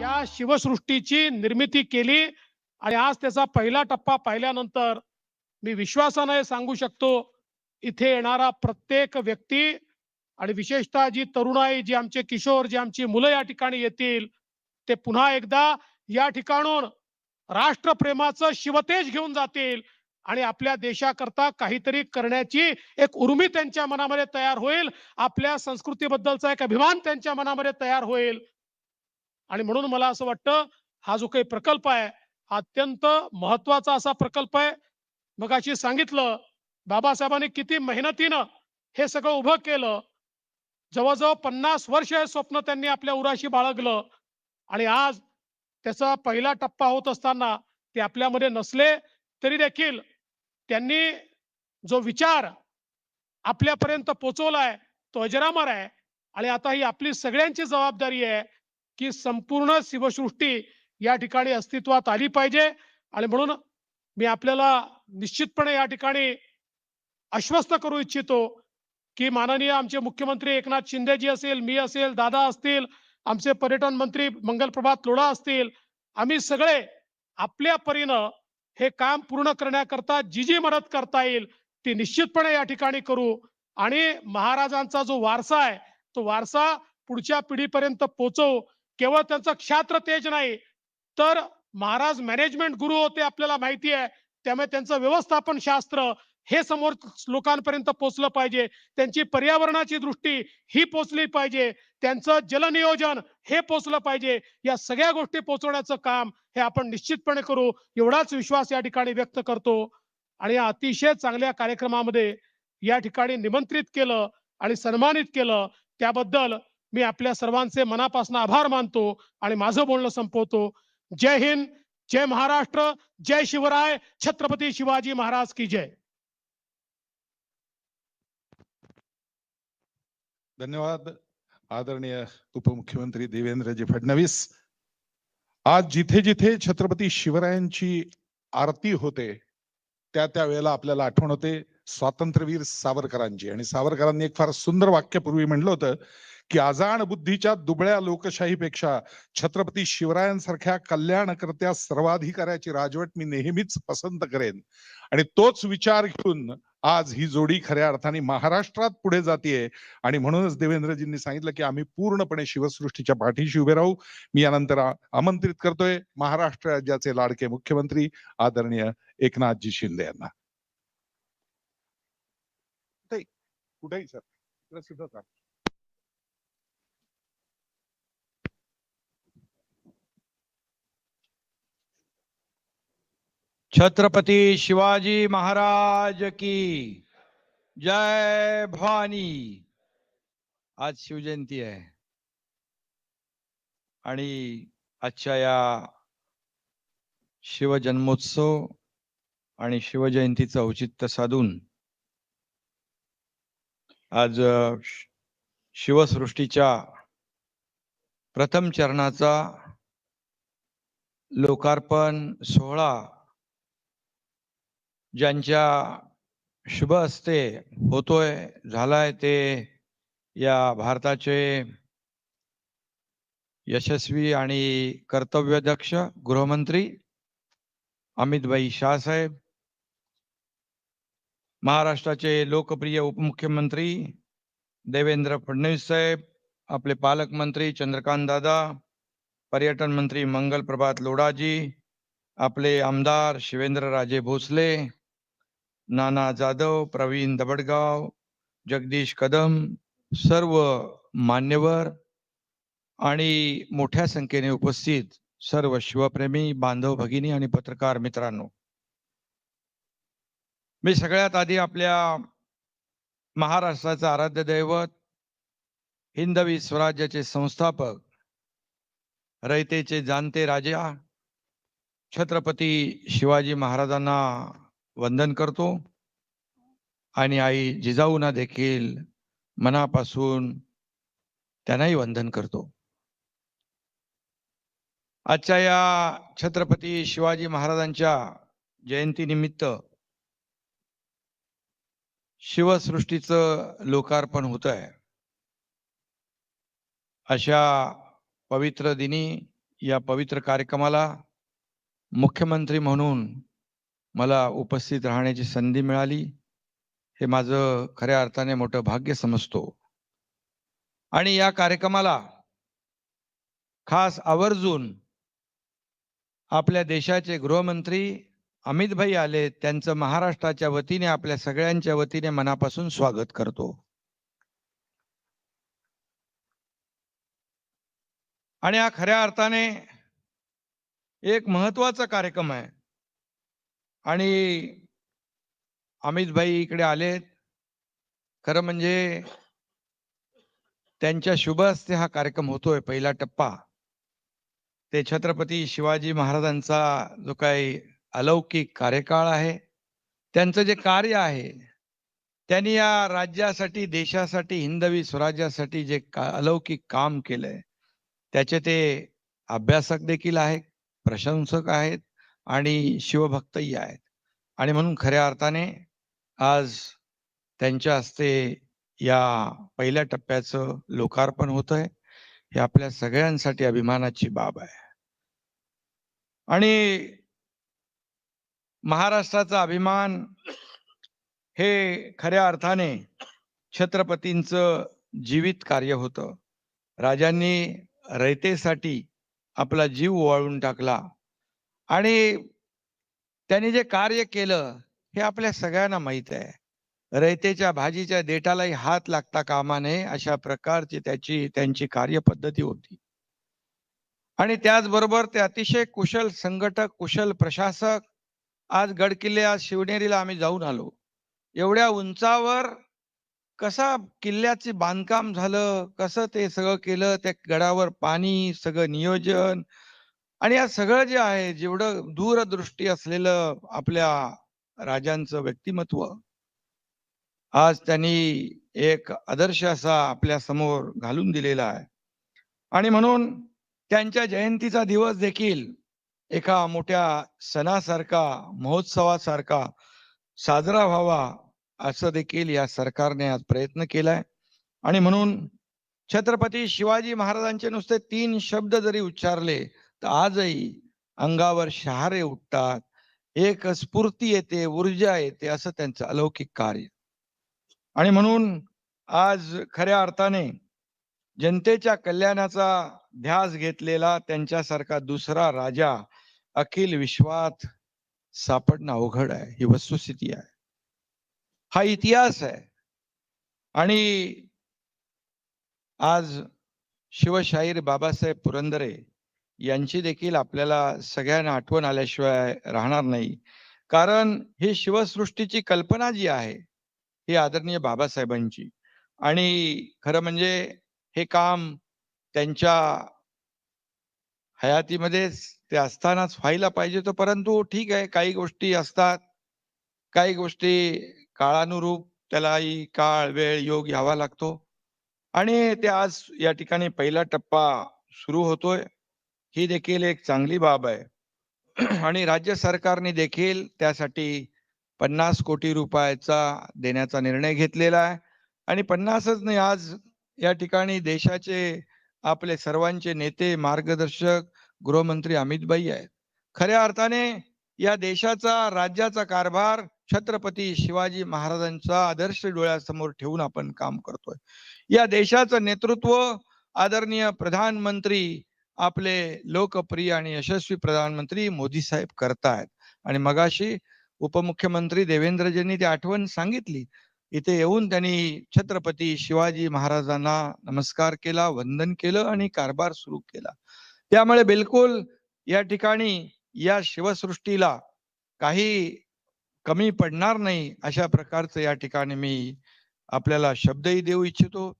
या शिवसृष्टीची निर्मिती केली आणि आज त्याचा पहिला टप्पा पाहिल्यानंतर मी विश्वासाने सांगू शकतो, इथे येणारा प्रत्येक व्यक्ती आणि विशेषतः जी तरुणाई, जी आमचे किशोर, जी आमची मुलं या ठिकाणी येतील, ते पुन्हा एकदा या ठिकाणून राष्ट्रप्रेमाचं शिवतेज घेऊन जातील आणि आपल्या देशाकरता काहीतरी करण्याची एक उर्मी त्यांच्या मनामध्ये तयार होईल. आपल्या संस्कृतीबद्दलचा एक अभिमान त्यांच्या मनामध्ये तयार होईल. आणि म्हणून मला असं वाटतं, हा जो काही प्रकल्प आहे, हा अत्यंत महत्वाचा असा प्रकल्प आहे. मगाशी सांगितलं, बाबासाहेबांनी किती मेहनतीनं हे सगळं उभं केलं. जवळ-जवळ 50 वर्ष हे स्वप्न त्यांनी आपल्या उराशी बाळगलं आणि आज त्याचा पहिला टप्पा होत असताना ते आपल्यामध्ये नसले तरी देखील त्यांनी जो विचार आपल्यापर्यंत पोहोचवलाय तो अजरामर आहे. आणि आता ही आपली सगळ्यांची जबाबदारी आहे की संपूर्ण शिवसृष्टी या ठिकाणी अस्तित्वात आली पाहिजे. आणि म्हणून मी आपल्याला निश्चितपणे या ठिकाणी आश्वस्त करू इच्छितो की माननीय आमचे मुख्यमंत्री एकनाथ शिंदेजी असेल, मी असेल, दादा असतील, आमचे पर्यटन मंत्री मंगलप्रभात लोढा असतील, आम्ही सगळे आपल्या परीनं हे काम पूर्ण करण्याकरता जी जी मदत करता येईल ती निश्चितपणे या ठिकाणी करू. आणि महाराजांचा जो वारसा आहे तो वारसा पुढच्या पिढीपर्यंत पोहोचवू. केवळ त्यांचं क्षात्र तेज नाही, तर महाराज मॅनेजमेंट गुरु होते आपल्याला माहिती आहे. त्यामुळे त्यांचं व्यवस्थापन शास्त्र हे समोर लोकांपर्यंत पोहोचलं पाहिजे. त्यांची पर्यावरणाची दृष्टी ही पोहोचली पाहिजे. त्यांचं जलनियोजन हे पोहोचलं पाहिजे. या सगळ्या गोष्टी पोहोचवण्याचं काम हे आपण निश्चितपणे करू, एवढाच विश्वास या ठिकाणी व्यक्त करतो. आणि या अतिशय चांगल्या कार्यक्रमामध्ये या ठिकाणी निमंत्रित केलं आणि सन्मानित केलं त्याबद्दल मी आपल्या सर्वांचे मनापासून आभार मानतो आणि माझं बोलणं संपवतो. जय हिंद, जय महाराष्ट्र, जय शिवराय, छत्रपती शिवाजी महाराज की जय. धन्यवाद आदरणीय उपमुख्यमंत्री देवेंद्रजी फडणवीस. आज जिथे जिथे छत्रपती शिवरायांची आरती होते त्या वेळेला आपल्याला आठवण होते स्वातंत्र्यवीर सावरकरांची. आणि सावरकरांनी एक फार सुंदर वाक्य पूर्वी म्हणलं होतं की आजाण बुद्धीच्या दुबळ्या लोकशाहीपेक्षा छत्रपती शिवरायांसारख्या कल्याणकर्त्या सर्वाधिकाऱ्याची राजवट मी नेहमीच पसंत करेन. आणि तोच विचार घेऊन आज ही जोडी खऱ्या अर्थाने महाराष्ट्रात पुढे जातीये. आणि म्हणूनच देवेंद्रजींनी सांगितलं की आम्ही पूर्णपणे शिवसृष्टीच्या पाठीशी उभे राहू. मी यानंतर आमंत्रित करतोय महाराष्ट्र राज्याचे लाडके मुख्यमंत्री आदरणीय एकनाथजी शिंदे यांना. कुठेही सर सुद्धा छत्रपती शिवाजी महाराज की जय भवानी. आज शिवजयंती आहे आणि आजच्या या शिवजन्मोत्सव आणि शिवजयंतीचं औचित्य साधून आज शिवसृष्टीच्या प्रथम चरणाचा लोकार्पण सोहळा ज्यांच्या शुभ हस्ते होतोय झालाय ते या भारताचे यशस्वी आणि कर्तव्यदक्ष गृहमंत्री अमितभाई शाह साहेब, महाराष्ट्राचे लोकप्रिय उपमुख्यमंत्री देवेंद्र फडणवीस साहेब, आपले पालकमंत्री चंद्रकांत दादा, पर्यटन मंत्री मंगल प्रभात लोढाजी, आपले आमदार शिवेंद्रराजे भोसले, नाना जाधव, प्रवीण दबडगाव, जगदीश कदम, सर्व मान्यवर आणि मोठ्या संख्येने उपस्थित सर्व शिवप्रेमी बांधव भगिनी आणि पत्रकार मित्रांनो, मी सगळ्यात आधी आपल्या महाराष्ट्राचं आराध्य दैवत, हिंदवी स्वराज्याचे संस्थापक, रयतेचे जाणते राजा छत्रपती शिवाजी महाराजांना वंदन करतो आणि आई जिजाऊंना देखील मनापासून त्यांनाही वंदन करतो. आजच्या या छत्रपती शिवाजी महाराजांच्या जयंतीनिमित्त शिवसृष्टीचं लोकार्पण होत आहे. अशा पवित्र दिनी या पवित्र कार्यक्रमाला मुख्यमंत्री म्हणून मला उपस्थित राहण्याची संधी मिळाली, हे माझं खऱ्या अर्थाने मोठं भाग्य समजतो. आणि या कार्यक्रमाला खास आवर्जून आपल्या देशाचे गृहमंत्री अमित भाई आले, त्यांचं महाराष्ट्राच्या वतीने आपल्या सगळ्यांच्या वतीने मनापासून स्वागत करतो. आणि हा खऱ्या अर्थाने एक महत्वाचा कार्यक्रम आहे. आणि अमित भाई इकडे आलेत, खरं म्हणजे त्यांच्या शुभ हस्ते हा कार्यक्रम होतोय. पहिला टप्पा ते छत्रपती शिवाजी महाराजांचा जो काही अलौकिक कार्यकाळ आहे, त्यांचं जे कार्य आहे, त्यांनी या राज्यासाठी, देशासाठी, हिंदवी स्वराज्यासाठी जे अलौकिक काम केलंय, त्याचे ते अभ्यासक देखील आहेत, प्रशंसक आहेत आणि शिवभक्तही आहेत. आणि म्हणून खऱ्या अर्थाने आज त्यांच्या हस्ते या पहिल्या टप्प्याचं लोकार्पण होतंय. हे आपल्या सगळ्यांसाठी अभिमानाची बाब आहे. आणि महाराष्ट्राचा अभिमान हे खऱ्या अर्थाने छत्रपतींचं जीवित कार्य होतं. राजांनी रयतेसाठी आपला जीव ओवाळून टाकला आणि त्यांनी जे कार्य केलं हे आपल्या सगळ्यांना माहित आहे. रयतेच्या भाजीच्या देठालाही हात लागता कामा नये, अशा प्रकारची त्यांची कार्यपद्धती होती. आणि त्याचबरोबर ते अतिशय कुशल संघटक, कुशल प्रशासक. आज गडकिल्ले, आज शिवनेरीला आम्ही जाऊन आलो. एवढ्या उंचावर कसा किल्ल्याचे बांधकाम झालं, कसं ते सगळं केलं, त्या गडावर पाणी, सगळं नियोजन आणि या सगळं जे आहे, जेवढं दूरदृष्टी असलेलं आपल्या राजांचं व्यक्तिमत्व, आज त्यांनी एक आदर्श असा आपल्या समोर घालून दिलेला आहे. आणि म्हणून त्यांच्या जयंतीचा दिवस देखील एका मोठ्या सणासारखा, महोत्सवासारखा साजरा व्हावा, असं देखील या सरकारने आज प्रयत्न केलाय. आणि म्हणून छत्रपती शिवाजी महाराजांचे नुसते 3 शब्द जरी उच्चारले तर आजही अंगावर शहारे उठतात, एक स्फूर्ती येते, ऊर्जा येते, असं त्यांचं अलौकिक कार्य. आणि म्हणून आज खऱ्या अर्थाने जनतेच्या कल्याणाचा ध्यास घेतलेला त्यांच्यासारखा दुसरा राजा अखिल विश्वात सापडणं अवघड आहे. ही वस्तुस्थिती आहे, हा इतिहास आहे. आणि आज शिवशाहीर बाबासाहेब पुरंदरे यांची देखील आपल्याला सगळ्यांना आठवण आल्याशिवाय राहणार नाही. कारण ही शिवसृष्टीची कल्पना जी आहे, ही आदरणीय बाबासाहेबांची. आणि खरं म्हणजे हे काम त्यांच्या हयातीमध्येच ते असतानाच व्हायला पाहिजे होतं. परंतु ठीक आहे, काही गोष्टी असतात, काही गोष्टी काळानुरूप त्यालाही काळ, वेळ, योग यावा लागतो. आणि ते आज या ठिकाणी पहिला टप्पा सुरू होतोय, ही देखील एक चांगली बाब आहे. आणि राज्य सरकारने देखील त्यासाठी 50 कोटी रुपयाचा देण्याचा निर्णय घेतलेला आहे. आणि 50च नाही, आज या ठिकाणी देशाचे आपले सर्वांचे नेते, मार्गदर्शक, गृहमंत्री अमित भाई आहेत. खऱ्या अर्थाने या देशाचा, राज्याचा कारभार छत्रपती शिवाजी महाराजांचा आदर्श डोळ्यासमोर ठेवून आपण काम करतोय. या देशाचं नेतृत्व आदरणीय प्रधानमंत्री, आपले लोकप्रिय आणि यशस्वी प्रधानमंत्री मोदी साहेब करतायत. आणि मगाशी उपमुख्यमंत्री देवेंद्रजींनी ती आठवण सांगितली. इथे येऊन त्यांनी छत्रपती शिवाजी महाराजांना नमस्कार केला, वंदन केलं आणि कारभार सुरू केला. त्यामुळे बिलकुल या ठिकाणी या शिवसृष्टीला काही कमी पडणार नाही, अशा प्रकारचं या ठिकाणी मी आपल्याला शब्दही देऊ इच्छितो.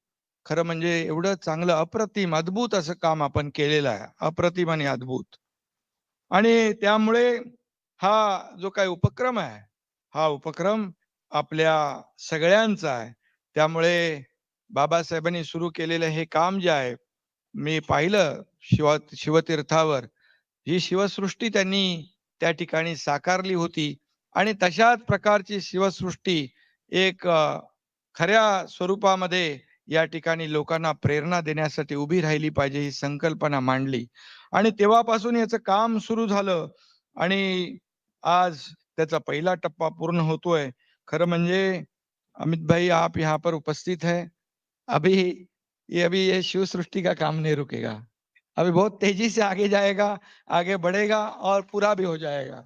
खरं म्हणजे एवढं चांगलं, अप्रतिम, अद्भुत असं काम आपण केलेलं आहे, अप्रतिम आणि अद्भुत. आणि त्यामुळे हा जो काही उपक्रम आहे, हा उपक्रम आपल्या सगळ्यांचा आहे. त्यामुळे बाबासाहेबांनी सुरू केलेलं हे काम जे आहे, मी पाहिलं शिवतीर्थावर, ही शिवसृष्टी त्यांनी त्या ठिकाणी साकारली होती. आणि तशाच प्रकारची शिवसृष्टी एक खऱ्या स्वरूपामध्ये या ठिकाणी लोकांना प्रेरणा देण्यासाठी उभी राहिली पाहिजे ही संकल्पना मांडली आणि तेव्हापासून याचं काम सुरू झालं आणि आज त्याचा पहिला टप्पा पूर्ण होतोय. खरं म्हणजे अमित भाई आप यहाँ पर उपस्थित है, अभी अभी ये शिव सृष्टि का काम नहीं रुकेगा, अभी बहुत तेजी से आगे जाएगा, आगे बढ़ेगा और पूरा भी हो जाएगा।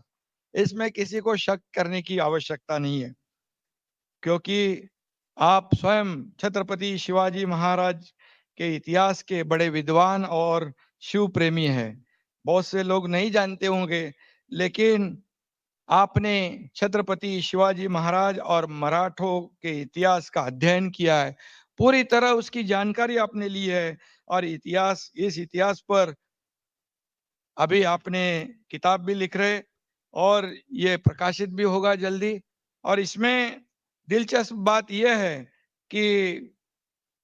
इसमें किसी को शक करने की आवश्यकता नहीं है, क्योंकि आप स्वयं छत्रपति शिवाजी महाराज के इतिहास के बड़े विद्वान और शिव प्रेमी हैं। बहुत से लोग नहीं जानते होंगे, लेकिन आपने छत्रपति शिवाजी महाराज और मराठों के इतिहास का अध्ययन किया है, पूरी तरह उसकी जानकारी आपने ली है और इस इतिहास पर अभी आपने किताब भी लिख रहे और ये प्रकाशित भी होगा जल्दी। और इसमें दिलचस्प बात यह है कि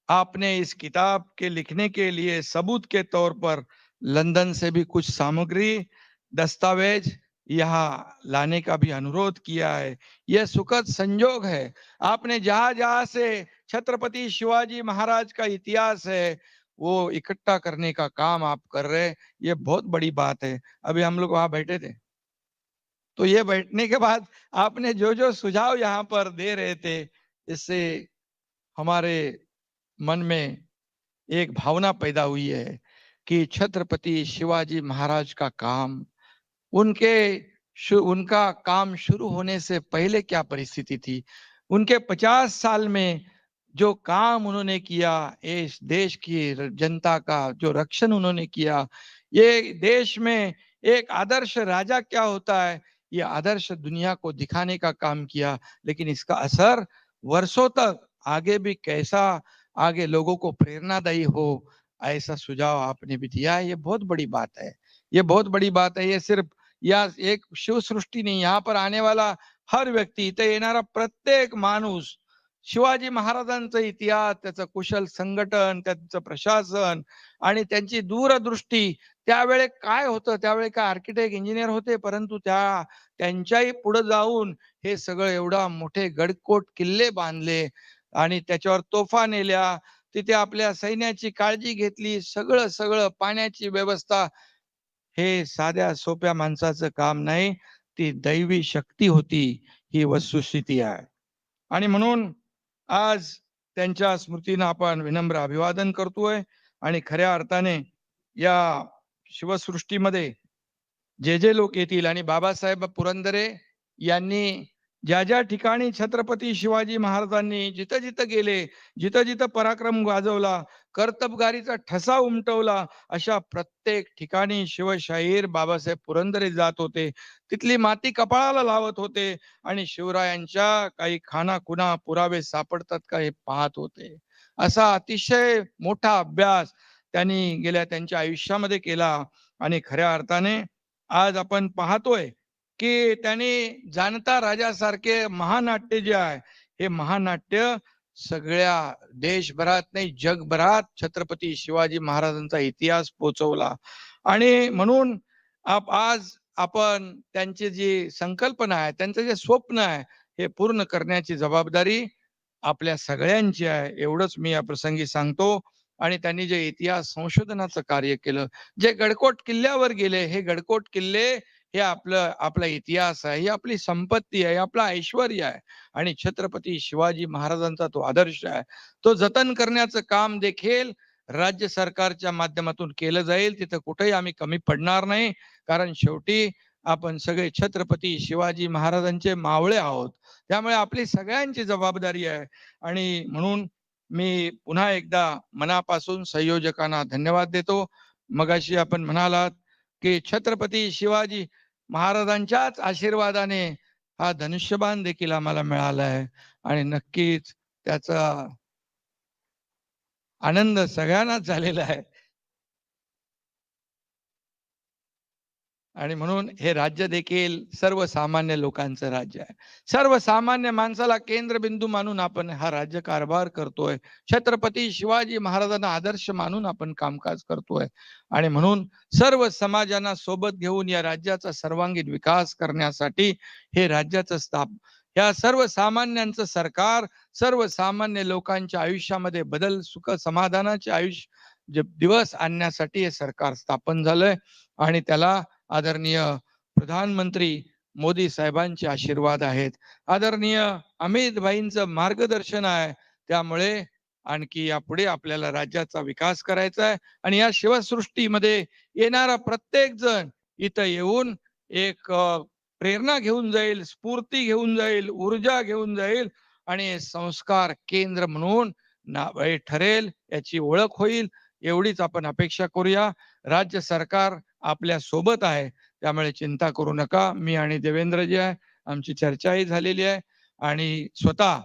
आपने इस किताब के लिखने के लिए सबूत के तौर पर लंदन से भी कुछ सामग्री, दस्तावेज यहाँ लाने का भी अनुरोध किया है। यह सुखद संयोग है। आपने जहां-जहां से छत्रपति शिवाजी महाराज का इतिहास है, वो इकट्ठा करने का काम आप कर रहे हैं। ये बहुत बड़ी बात है। अभी हम लोग वहां बैठे थे, तो ये बैठने के बाद आपने जो-जो सुझाव यहाँ पर दे रहे थे, इससे हमारे मन में एक भावना पैदा हुई है कि छत्रपति शिवाजी महाराज का काम उनका काम शुरू होने से पहले क्या परिस्थिति थी, उनके 50 साल में जो काम उन्होंने किया, इस देश की जनता का जो रक्षण उन्होंने किया, ये देश में एक आदर्श राजा क्या होता है, ये आदर्श दुनिया को दिखाने का काम किया। लेकिन इसका असर वर्षों तक आगे भी कैसा आगे लोगों को प्रेरणादायी हो, ऐसा सुझाव आपने भी दिया है। ये बहुत बड़ी बात है, ये बहुत बड़ी बात है। ये सिर्फ या एक शिव सृष्टी नहीं, यहाँ पर आने वाला हर व्यक्ती, इथे येणारा प्रत्येक माणूस शिवाजी महाराजांचा इतिहास, त्याचं कुशल संघटन, त्यांचं प्रशासन आणि त्यांची दूरदृष्टी, त्यावेळी काय होतं, त्यावेळी काय आर्किटेक्ट इंजिनियर होते, परंतु त्यांच्याही पुढे जाऊन हे सगळं एवढा मोठे गडकोट किल्ले बांधले आणि त्याच्यावर तोफा नेल्या, तिथे आपल्या सैन्याची काळजी घेतली, सगळं सगळं पाण्याची व्यवस्था, हे साध्या सोप्या माणसाचं काम नाही, ती दैवी शक्ती होती, ही वस्तुस्थिती आहे. आणि म्हणून आज त्यांच्या स्मृतीनं आपण विनम्र अभिवादन करतोय आणि खऱ्या अर्थाने या शिवसृष्टीमध्ये जे लोक येतील आणि बाबासाहेब पुरंदरे यांनी ज्या ठिकाणी छत्रपती शिवाजी महाराजांनी जिथं जिथं गेले, जिथं जिथं पराक्रम गाजवला, कर्तबगारीचा ठसा उमटवला, अशा प्रत्येक ठिकाणी शिवशाहीर बाबासाहेब पुरंदरे जात होते, तिथली माती कपाळाला लावत होते आणि शिवरायांच्या काही खाणाखुणा पुरावे सापडतात का हे पाहत होते. असा अतिशय मोठा अभ्यास त्यांनी गेल्या त्यांच्या आयुष्यामध्ये केला आणि खऱ्या अर्थाने आज आपण पाहतोय की त्यांनी जाणता राजासारखे महानाट्य जे आहे, हे महानाट्य सगळ्या देशभरात नाही जगभरात छत्रपती शिवाजी महाराजांचा इतिहास पोहोचवला. आणि म्हणून आज आपण त्यांची जी संकल्पना आहे, त्यांचं जे स्वप्न आहे, हे पूर्ण करण्याची जबाबदारी आपल्या सगळ्यांची आहे, एवढंच मी या प्रसंगी सांगतो. आणि त्यांनी जे इतिहास संशोधनाचं कार्य केलं, जे गडकोट किल्ल्यावर गेले, हे गडकोट किल्ले हे आपला इतिहास आहे, ही आपली संपत्ती आहे, आपला ऐश्वर्य आहे आणि छत्रपती शिवाजी महाराजांचा तो आदर्श आहे. तो जतन करण्याचं काम देखील राज्य सरकारच्या माध्यमातून केलं जाईल. तिथं कुठेही आम्ही कमी पडणार नाही, कारण शेवटी आपण सगळे छत्रपती शिवाजी महाराजांचे मावळे आहोत. त्यामुळे आपली सगळ्यांची जबाबदारी आहे आणि म्हणून मी पुन्हा एकदा मनापासून संयोजकांना धन्यवाद देतो. मगाशी आपण म्हणालात की छत्रपती शिवाजी महाराजांच्याच आशीर्वादाने हा धनुष्यबाण देखील आम्हाला मिळाला आहे आणि नक्कीच त्याचा आनंद सगळ्यांनाच झालेला आहे. आणि म्हणून हे राज्य देखील सर्वसामान्य लोकांचं राज्य आहे. सर्वसामान्य माणसाला केंद्रबिंदू मानून आपण हा राज्य कारभार करतोय. छत्रपती शिवाजी महाराजांना आदर्श मानून आपण कामकाज करतोय आणि म्हणून सर्व समाजांना सोबत घेऊन या राज्याचा सर्वांगीण विकास करण्यासाठी हे या सर्वसामान्यांचं सरकार सर्वसामान्य लोकांच्या आयुष्यामध्ये बदल सुख समाधानाचे आयुष्य दिवस आणण्यासाठी हे सरकार स्थापन झालंय आणि त्याला आदरणीय प्रधानमंत्री मोदी साहेबांचे आशीर्वाद आहेत, आदरणीय अमित भाईंचं मार्गदर्शन आहे. त्यामुळे आणखी यापुढे आपल्याला राज्याचा विकास करायचा आहे आणि या शिवसृष्टीमध्ये येणारा प्रत्येक जण इथं येऊन एक प्रेरणा घेऊन जाईल, स्फूर्ती घेऊन जाईल, ऊर्जा घेऊन जाईल आणि हे संस्कार केंद्र म्हणून ठरेल, याची ओळख होईल, एवढीच आपण अपेक्षा करूया. राज्य सरकार आपल्या सोबत आहे, त्यामुळे चिंता करू नका. मी आणि देवेंद्रजी आहे, आमची चर्चाही झालेली आहे आणि स्वतः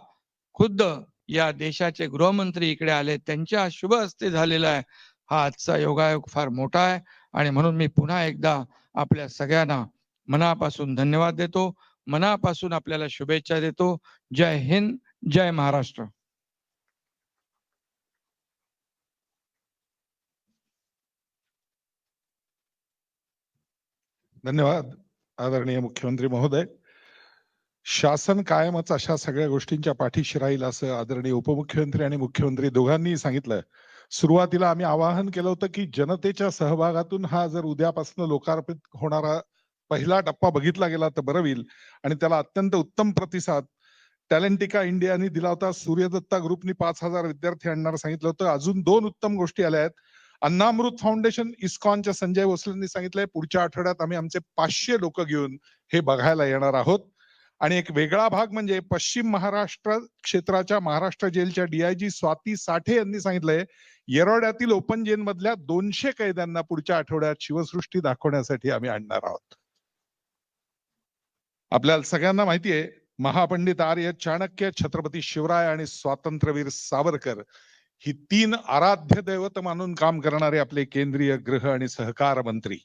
खुद्द या देशाचे गृहमंत्री इकडे आले, त्यांच्या शुभ हस्ते झालेला आहे. हा आजचा योगायोग फार मोठा आहे आणि म्हणून मी पुन्हा एकदा आपल्या सगळ्यांना मनापासून धन्यवाद देतो, मनापासून आपल्याला शुभेच्छा देतो. जय हिंद, जय महाराष्ट्र. धन्यवाद आदरणीय मुख्यमंत्री महोदय. शासन कायमच अशा सगळ्या गोष्टींच्या पाठीशी राहील असं आदरणीय उपमुख्यमंत्री आणि मुख्यमंत्री दोघांनी सांगितलं. सुरुवातीला आम्ही आवाहन केलं होतं की जनतेच्या सहभागातून हा जर उद्यापासून लोकार्पित होणारा पहिला टप्पा बघितला गेला तर बरं होईल आणि त्याला अत्यंत उत्तम प्रतिसाद टॅलेंटिका इंडियाने दिला होता. सूर्यदत्ता ग्रुपनी 5,000 विद्यार्थी आणणार सांगितलं होतं. अजून 2 उत्तम गोष्टी आल्या आहेत. अन्नामृत फाउंडेशन इस्कॉनच्या संजय भोसलेंनी सांगितलंय पुढच्या आठवड्यात आम्ही आमचे 500 लोक घेऊन हे बघायला येणार आहोत. आणि एक वेगळा भाग म्हणजे पश्चिम महाराष्ट्र क्षेत्राच्या महाराष्ट्र जेलच्या डीआयजी स्वाती साठे यांनी सांगितलंय येरवड्यातील ओपन जेल मधल्या 200 कैद्यांना पुढच्या आठवड्यात शिवसृष्टी दाखवण्यासाठी आम्ही आणणार आहोत. आपल्याला सगळ्यांना माहितीये महापंडित आर्य चाणक्य, छत्रपती शिवराय आणि स्वातंत्र्यवीर सावरकर ही 3 आराध्य दैवत मानून काम करणारे आपले केंद्रीय गृह आणि सहकार मंत्री.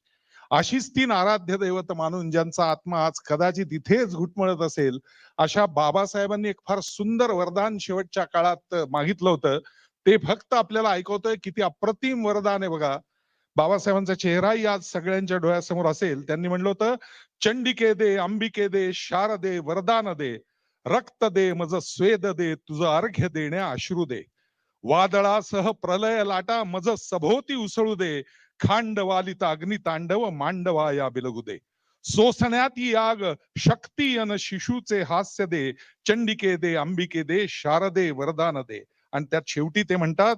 अशीच 3 आराध्य दैवत मानून ज्यांचा आत्मा आज कदाचित इथेच घुटमळत असेल अशा बाबासाहेबांनी एक फार सुंदर वरदान शेवटच्या काळात मागितलं होतं. ते फक्त आपल्याला ऐकवतोय किती अप्रतिम वरदान आहे बघा. बाबासाहेबांचा चेहराही आज सगळ्यांच्या डोळ्यासमोर असेल. त्यांनी म्हणलं होतं, चंडिके दे, अंबिके दे, शारदे, वरदान दे, रक्त दे, मज स्वेद दे, तुझं अर्घ्य देण्या अश्रू दे, वादळासह प्रलय लाटा मज सभोवती उसळू दे, खांडवालित अग्नितांडव मांडवा या बिलगू दे, सोसण्यात आग शक्ती अन शिशूचे हास्य दे, चंडिके दे, अंबिके दे, शारदे, वरदान दे. आणि त्यात शेवटी ते म्हणतात,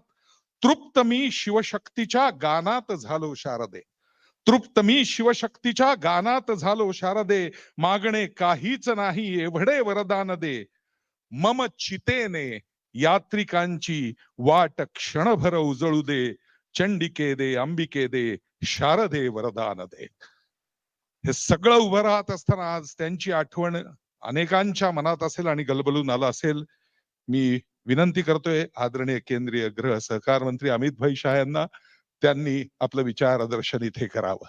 तृप्त मी शिवशक्तीच्या गानात झालो शारदे, तृप्त मी शिवशक्तीच्या गानात झालो शारदे, मागणे काहीच नाही एवढे वरदान दे, मम चितेने यात्रिकांची वाट क्षणभर उजळू दे, चंडिके दे, अंबिके दे, शारदे, वरदान दे. हे सगळं उभं राहत असताना आज त्यांची आठवण अनेकांच्या मनात असेल आणि गलबलून आलं असेल. मी विनंती करतोय आदरणीय केंद्रीय गृह सहकार मंत्री अमित भाई शाह यांना, त्यांनी आपलं विचारदर्शन इथे करावं.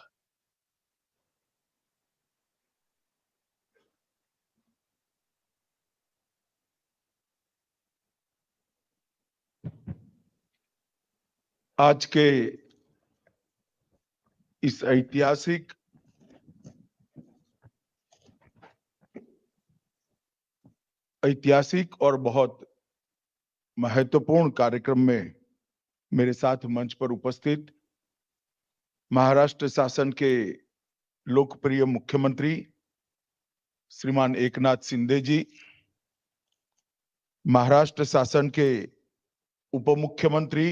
आज के इस ऐतिहासिक और बहुत महत्वपूर्ण कार्यक्रम में मेरे साथ मंच पर उपस्थित महाराष्ट्र शासन के लोकप्रिय मुख्यमंत्री श्रीमान एकनाथ शिंदे जी, महाराष्ट्र शासन के उपमुख्यमंत्री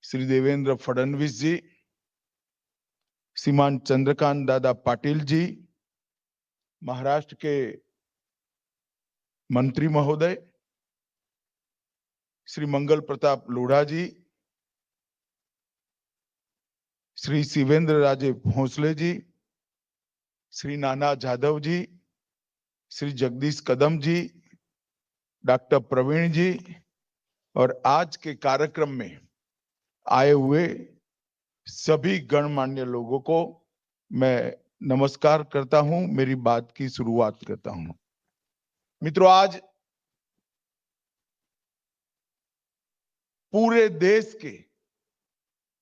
श्री देवेंद्र फडणवीस जी, श्रीमान चंद्रकांत दादा पाटिल जी, महाराष्ट्र के मंत्री महोदय श्री मंगल प्रताप लोढ़ा जी, श्री शिवेंद्र राजे भोसले जी, श्री नाना जाधव जी, श्री जगदीश कदम जी, डॉक्टर प्रवीण जी और आज के कार्यक्रम में आए हुए सभी गणमान्य लोगों को मैं नमस्कार करता हूं, मेरी बात की शुरुआत करता हूं। मित्रों, आज पूरे देश के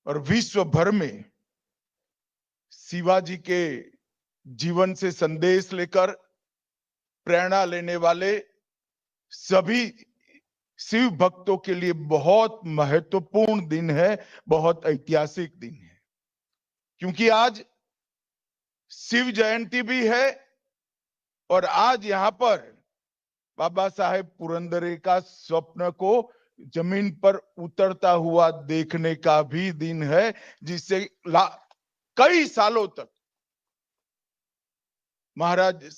और विश्व भर में शिवाजी के जीवन से संदेश लेकर प्रेरणा लेने वाले सभी शिव भक्तों के लिए बहुत महत्वपूर्ण दिन है, बहुत ऐतिहासिक दिन है, क्योंकि आज शिव जयंती भी है और आज यहाँ पर बाबा साहेब पुरंदरे का स्वप्न को जमीन पर उतरता हुआ देखने का भी दिन है, जिससे कई सालों तक महाराज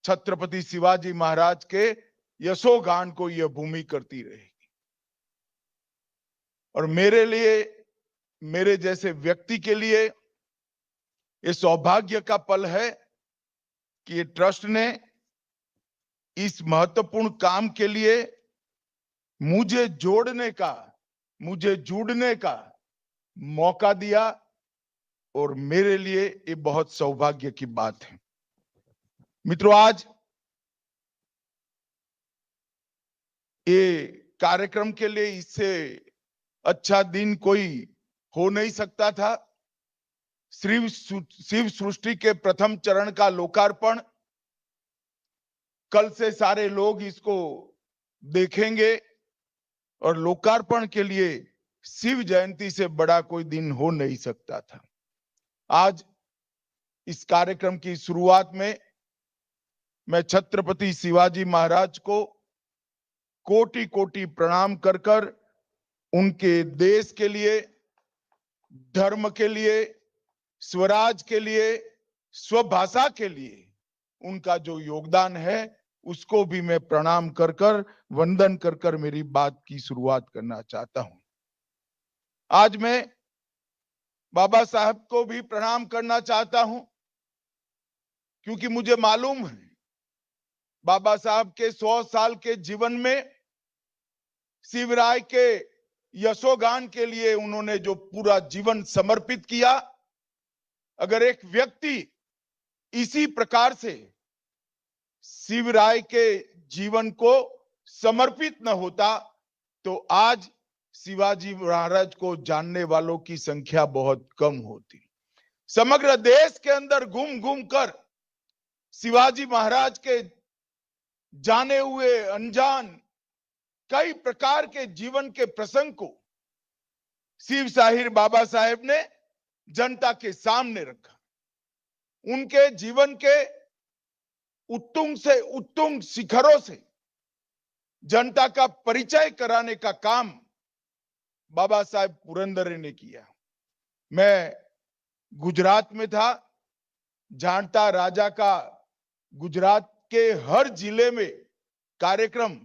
छत्रपति शिवाजी महाराज के यशोगान को यह भूमि करती रहेगी। और मेरे लिए, मेरे जैसे व्यक्ति के लिए ये सौभाग्य का पल है कि ये ट्रस्ट ने इस महत्वपूर्ण काम के लिए मुझे जुड़ने का मौका दिया, और मेरे लिए ये बहुत सौभाग्य की बात है। मित्रों, आज ये कार्यक्रम के लिए इससे अच्छा दिन कोई हो नहीं सकता था। शिव सृष्टि के प्रथम चरण का लोकार्पण कल से सारे लोग इसको देखेंगे, और लोकार्पण के लिए शिव जयंती से बड़ा कोई दिन हो नहीं सकता था। आज इस कार्यक्रम की शुरुआत में मैं छत्रपति शिवाजी महाराज को कोटि कोटि प्रणाम कर कर उनके देश के लिए, धर्म के लिए, स्वराज के लिए, स्वभाषा के लिए उनका जो योगदान है उसको भी मैं प्रणाम कर कर, वंदन कर कर मेरी बात की शुरुआत करना चाहता हूं। आज मैं बाबा साहब को भी प्रणाम करना चाहता हूं, क्योंकि मुझे मालूम है बाबा साहब के 100 साल के जीवन में शिवराय के यशोगान के लिए उन्होंने जो पूरा जीवन समर्पित किया, अगर एक व्यक्ति इसी प्रकार से शिवराय के जीवन को समर्पित न होता तो आज शिवाजी महाराज को जानने वालों की संख्या बहुत कम होती। समग्र देश के अंदर घूम घूम कर शिवाजी महाराज के जाने हुए अनजान कई प्रकार के जीवन के प्रसंग को शिव साहिर बाबा साहेब ने जनता के सामने रखा। उनके जीवन के उत्तुंग से उत्तुंग शिखरों से जनता का परिचय कराने का काम बाबा साहेब पुरंदरे ने किया। मैं गुजरात में था, जानता राजा का गुजरात के हर जिले में कार्यक्रम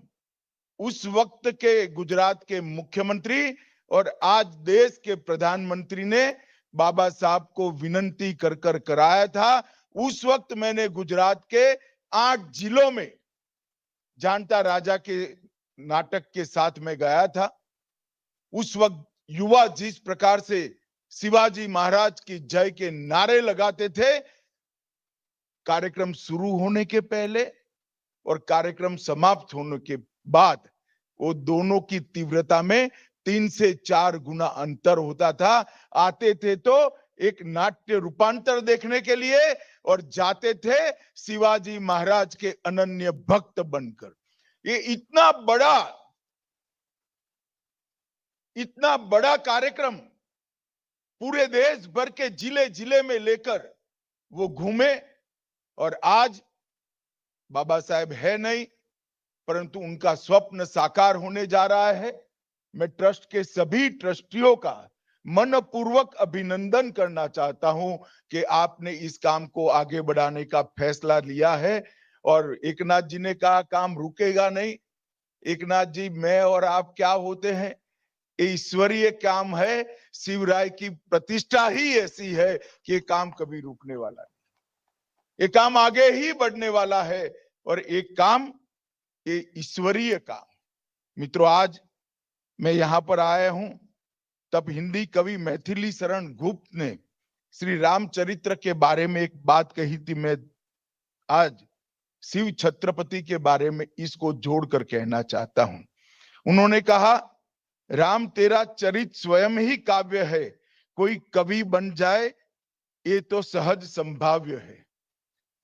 उस वक्त के गुजरात के मुख्यमंत्री और आज देश के प्रधानमंत्री ने बाबा साहब को विनंती कर कर कराया था। उस वक्त मैंने गुजरात के 8 जिलों में जानता राजा के नाटक के साथ में गया था। उस वक्त युवा जिस प्रकार से शिवाजी महाराज की जय के नारे लगाते थे, कार्यक्रम शुरू होने के पहले और कार्यक्रम समाप्त होने के बाद वो दोनों की तीव्रता में 3 से 4 गुना अंतर होता था। आते थे तो एक नाट्य रूपांतर देखने के लिए और जाते थे शिवाजी महाराज के अनन्य भक्त बनकर। ये इतना बड़ा कार्यक्रम पूरे देश भर के जिले जिले में लेकर वो घूमे, और आज बाबा साहेब है नहीं, परंतु उनका स्वप्न साकार होने जा रहा है। मैं ट्रस्ट के सभी ट्रस्टियों का मनपूर्वक अभिनंदन करना चाहता हूं कि आपने इस काम को आगे बढ़ाने का फैसला लिया है। और एकनाथ जी ने कहा काम रुकेगा नहीं। एकनाथ जी, मैं और आप क्या होते हैं, ये ईश्वरीय काम है। शिवराय की प्रतिष्ठा ही ऐसी है कि ये काम कभी रुकने वाला नहीं, ये काम आगे ही बढ़ने वाला है, और एक काम ये ईश्वरीय काम। मित्रों, आज मैं यहाँ पर आया हूं तब हिंदी कवि मैथिली शरण गुप्त ने श्री रामचरित्र के बारे में एक बात कही थी। मैं आज शिव छत्रपति के बारे में इसको जोड़कर कहना चाहता हूं। उन्होंने कहा, राम तेरा चरित स्वयं ही काव्य है, कोई कवि बन जाए ये तो सहज संभाव्य है।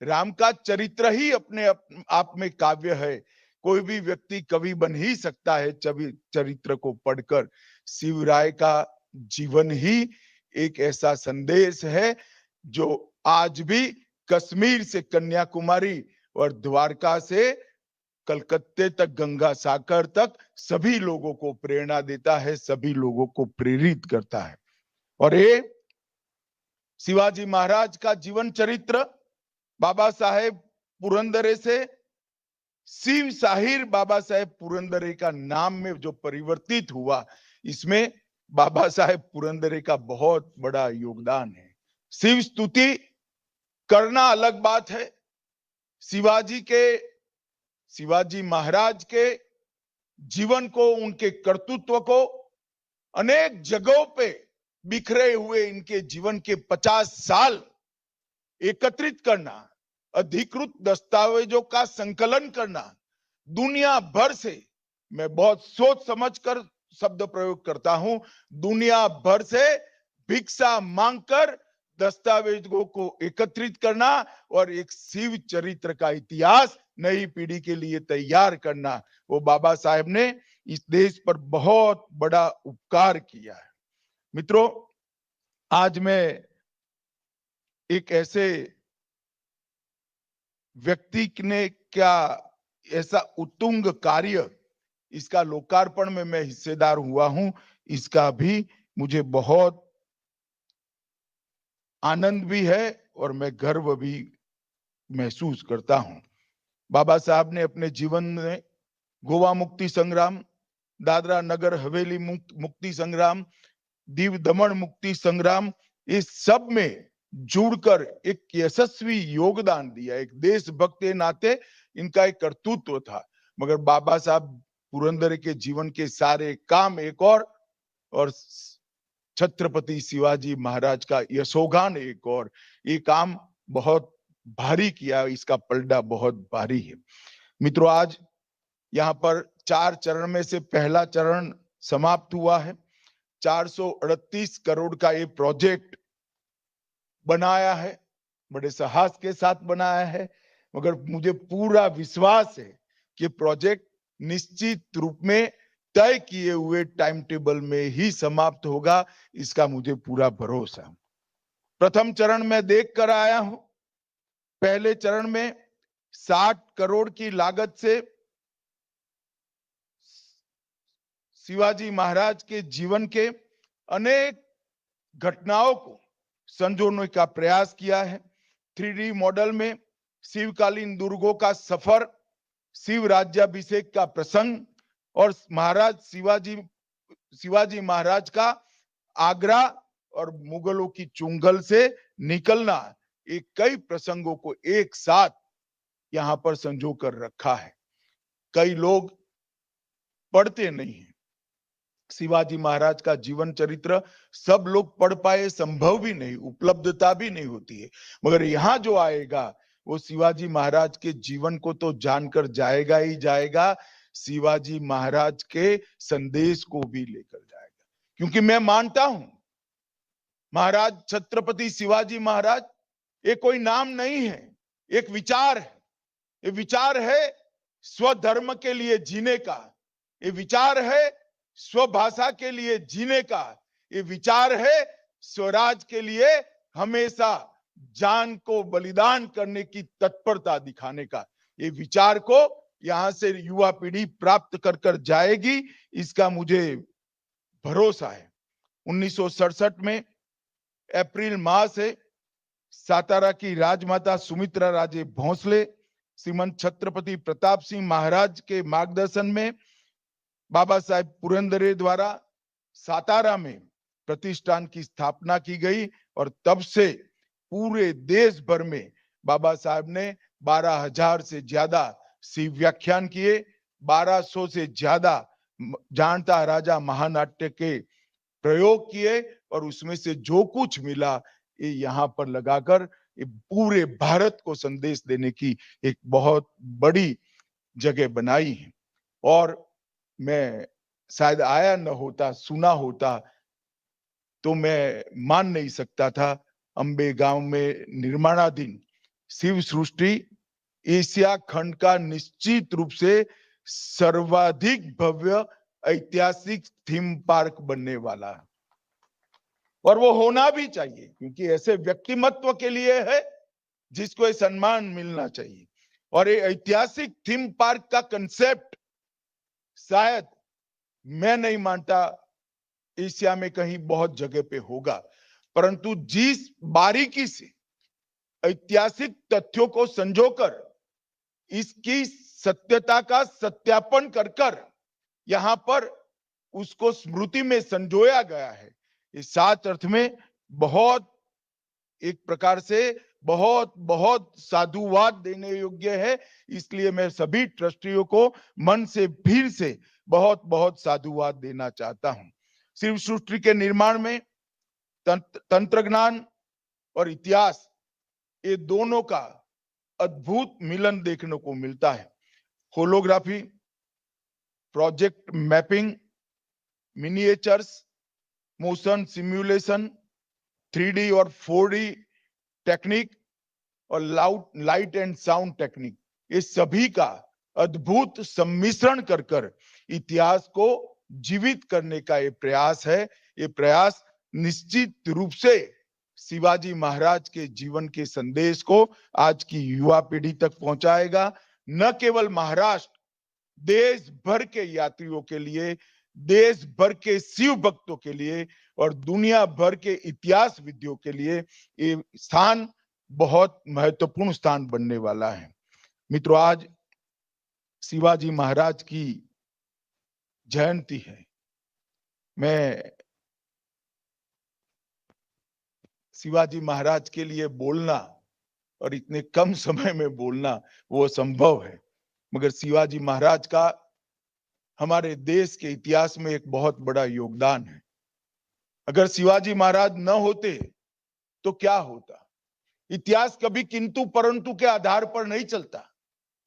राम का चरित्र ही अपने आप में काव्य है। कोई भी व्यक्ति कवि बन ही सकता है चरित्र को पढ़कर। शिवराय का जीवन ही एक ऐसा संदेश है जो आज भी कश्मीर से कन्याकुमारी और द्वारका से कलकत्ते तक, गंगा सागर तक सभी लोगों को प्रेरणा देता है, सभी लोगों को प्रेरित करता है। और ये शिवाजी महाराज का जीवन चरित्र बाबा साहेब पुरंदरे से शिव शाहिर बाबा साहेब पुरंदरे का नाम में जो परिवर्तित हुआ, इसमें बाबा साहेब पुरंदरे का बहुत बड़ा योगदान है। शिव स्तुति करना अलग बात है। शिवाजी महाराज के जीवन को, उनके कर्तृत्व को अनेक जगहों पे बिखरे हुए इनके जीवन के 50 साल एकत्रित करना, अधिकृत दस्तावेजों का संकलन करना, दुनिया भर से, मैं बहुत सोच समझकर शब्द प्रयोग करता हूं, दुनिया भर से भिक्षा मांगकर दस्तावेजों को एकत्रित करना और एक शिव चरित्र का इतिहास नई पीढ़ी के लिए तैयार करना, वो बाबा साहेब ने इस देश पर बहुत बड़ा उपकार किया है। मित्रों, आज मैं एक ऐसे व्यक्ति ने क्या ऐसा उत्तुंग कार्य, इसका लोकार्पण में मैं हिस्सेदार हुआ हूं, इसका भी मुझे बहुत आनंद भी है और मैं गर्व भी महसूस करता हूं। बाबा साहब ने अपने जीवन में गोवा मुक्ति संग्राम, दादरा नगर हवेली मुक्ति संग्राम, दीव दमन मुक्ति संग्राम, इस सब में जुड़कर एक यशस्वी योगदान दिया। एक देशभक्त के नाते इनका एक कर्तृत्व था। मगर बाबा साहब पुरंदरे के जीवन के सारे काम एक और छत्रपति शिवाजी महाराज का यशोगान एक और, ये काम बहुत भारी किया, इसका पलड़ा बहुत भारी है। मित्रों, आज यहाँ पर 4 चरण में से पहला चरण समाप्त हुआ है। 438 करोड़ का ये प्रोजेक्ट बनाया है, बड़े साहस के साथ बनाया है, मगर मुझे पूरा विश्वास है कि प्रोजेक्ट निश्चित रूप में तय किए हुए टाइम टेबल में ही समाप्त होगा, इसका मुझे पूरा भरोसा। प्रथम चरण में देख कर आया हूं। पहले चरण में 60 करोड़ की लागत से शिवाजी महाराज के जीवन के अनेक घटनाओं को संजोने का प्रयास किया है। 3D मॉडल में शिवकालीन दुर्गों का सफर, शिव राज्याभिषेक का प्रसंग और महाराज शिवाजी महाराज का आगरा और मुगलों की चुंगल से निकलना, एक कई प्रसंगों को एक साथ यहां पर संजो कर रखा है। कई लोग पढ़ते नहीं हैं शिवाजी महाराज का जीवन चरित्र, सब लोग पढ़ पाए संभव भी नहीं, उपलब्धता भी नहीं होती है। मगर यहाँ जो आएगा वो शिवाजी महाराज के जीवन को तो जानकर जाएगा ही जाएगा, शिवाजी महाराज के संदेश को भी लेकर जाएगा। क्योंकि मैं मानता हूं महाराज छत्रपति शिवाजी महाराज ये कोई नाम नहीं है, एक विचार है। ये विचार है स्वधर्म के लिए जीने का, ये विचार है स्वभाषा के लिए जीने का, ये विचार है स्वराज के लिए हमेशा जान को बलिदान करने की तत्परता दिखाने का। ये विचार को यहां से युवा पीढ़ी प्राप्त कर कर जाएगी, इसका मुझे भरोसा है। 1967 में अप्रैल माह से सातारा की राजमाता सुमित्रा राजे भोसले श्रीमंत छत्रपति प्रताप सिंह महाराज के मार्गदर्शन में बाबा साहेब पुरंदरे द्वारा सातारा में प्रतिष्ठान की स्थापना की गई और तब से पूरे देश भर में बाबा साहेब ने 12,000 से ज्यादा शिव व्याख्यान किए, 1200 से ज्यादा जानता राजा महानाट्य के प्रयोग किए और उसमें से जो कुछ मिला ये यहाँ पर लगाकर ये पूरे भारत को संदेश देने की एक बहुत बड़ी जगह बनाई है। और मैं शायद आया न होता, सुना होता तो मैं मान नहीं सकता था। अंबे गांव में निर्माणाधीन शिव सृष्टि एशिया खंड का निश्चित रूप से सर्वाधिक भव्य ऐतिहासिक थीम पार्क बनने वाला है और वो होना भी चाहिए, क्योंकि ऐसे व्यक्तिमत्व के लिए है जिसको ये सम्मान मिलना चाहिए। और ये ऐतिहासिक थीम पार्क का कंसेप्ट शायद मैं नहीं मानता एशिया में कहीं बहुत जगह पे होगा, परंतु जिस बारीकी से ऐतिहासिक तथ्यों को संजोकर इसकी सत्यता का सत्यापन कर कर यहाँ पर उसको स्मृति में संजोया गया है, इस सात अर्थ में बहुत एक प्रकार से बहुत बहुत साधुवाद देने योग्य है। इसलिए मैं सभी ट्रस्टियों को मन से फिर से बहुत बहुत साधुवाद देना चाहता हूं। शिव सृष्टि के निर्माण में तंत्र ज्ञान और इतिहास, ये दोनों का अद्भुत मिलन देखने को मिलता है। Holography, project mapping, miniatures, motion simulation, 3D और 4D टेक्निक और लाइट एंड साउंड टेक्निक, ये सभी का अद्भुत सम्मिश्रण कर कर इतिहास को जीवित करने का ये प्रयास है। ये प्रयास निश्चित रूप से शिवाजी महाराज के जीवन के संदेश को आज की युवा पीढ़ी तक पहुंचाएगा। न केवल महाराष्ट्र, देश भर के यात्रियों के लिए, देश भर के शिव भक्तों के लिए और दुनिया भर के इतिहास विदों के लिए ये स्थान बहुत महत्वपूर्ण स्थान बनने वाला है। मित्रों, आज शिवाजी महाराज की जयंती है। मैं शिवाजी महाराज के लिए बोलना और इतने कम समय में बोलना वो संभव है, मगर शिवाजी महाराज का हमारे देश के इतिहास में एक बहुत बड़ा योगदान है। अगर शिवाजी महाराज न होते तो क्या होता? इतिहास कभी किंतु परंतु के आधार पर नहीं चलता।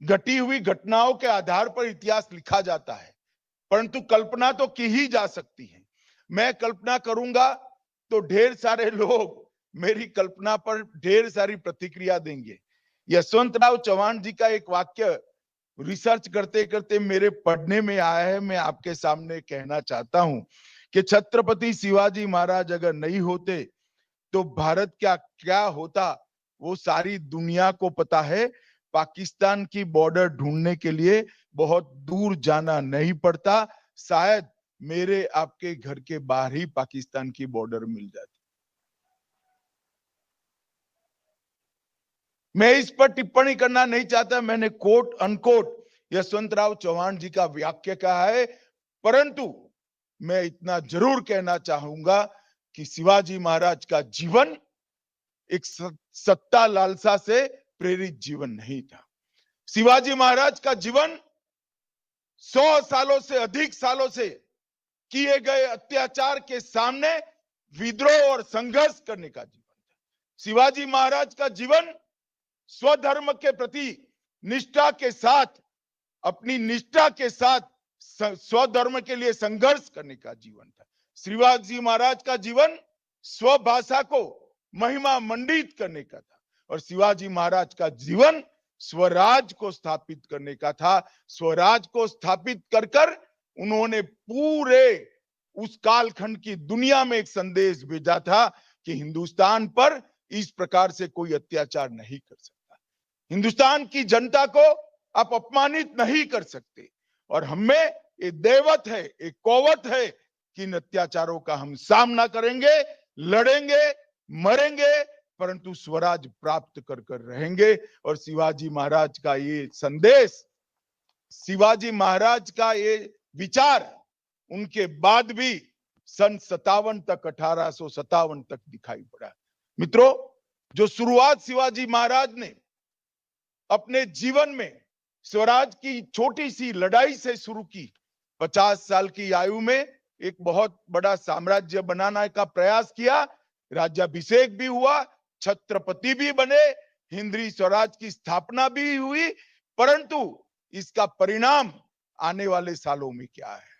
घटी हुई घटनाओं के आधार पर इतिहास लिखा जाता है, परंतु कल्पना तो की ही जा सकती है। मैं कल्पना करूंगा तो ढेर सारे लोग मेरी कल्पना पर ढेर सारी प्रतिक्रिया देंगे। यशवंतराव चौहान जी का एक वाक्य रिसर्च करते करते मेरे पढ़ने में आया है, मैं आपके सामने कहना चाहता हूं कि छत्रपति शिवाजी महाराज अगर नहीं होते तो भारत क्या होता, वो सारी दुनिया को पता है। पाकिस्तान की बॉर्डर ढूंढने के लिए बहुत दूर जाना नहीं पड़ता, शायद मेरे आपके घर के बाहर ही पाकिस्तान की बॉर्डर मिल जाती। मैं इस पर टिप्पणी करना नहीं चाहता, मैंने कोट अनकोट यशवंतराव चौहान जी का वाक्य कहा है, परंतु मैं इतना जरूर कहना चाहूंगा कि शिवाजी महाराज का जीवन एक सत्ता लालसा से प्रेरित जीवन नहीं था। शिवाजी महाराज का जीवन 100 सालों से अधिक सालों से किए गए अत्याचार के सामने विद्रोह और संघर्ष करने का जीवन था। शिवाजी महाराज का जीवन स्वधर्म के प्रति निष्ठा के साथ, अपनी निष्ठा के साथ स्वधर्म के लिए संघर्ष करने का जीवन था। शिवाजी महाराज का जीवन स्वभाषा को महिमा मंडित करने का था और शिवाजी महाराज का जीवन स्वराज को स्थापित करने का था। स्वराज को स्थापित कर कर उन्होंने पूरे उस कालखंड की दुनिया में एक संदेश भेजा था कि हिंदुस्तान पर इस प्रकार से कोई अत्याचार नहीं कर सकता, हिंदुस्तान की जनता को आप अपमानित नहीं कर सकते। और हमें ये दैवत है, एक कौवत है कि इन अत्याचारों का हम सामना करेंगे, लड़ेंगे, मरेंगे, परंतु स्वराज प्राप्त कर कर रहेंगे। और शिवाजी महाराज का ये संदेश, शिवाजी महाराज का ये विचार उनके बाद भी सन 57 तक, 1857 तक दिखाई पड़ा। मित्रों, जो शुरुआत शिवाजी महाराज ने अपने जीवन में स्वराज की छोटी सी लड़ाई से शुरू की, 50 साल की आयु में एक बहुत बड़ा साम्राज्य बनाने का प्रयास किया, राज्याभिषेक भी हुआ, छत्रपति भी बने, हिंदवी स्वराज की स्थापना भी हुई, परंतु इसका परिणाम आने वाले सालों में क्या है?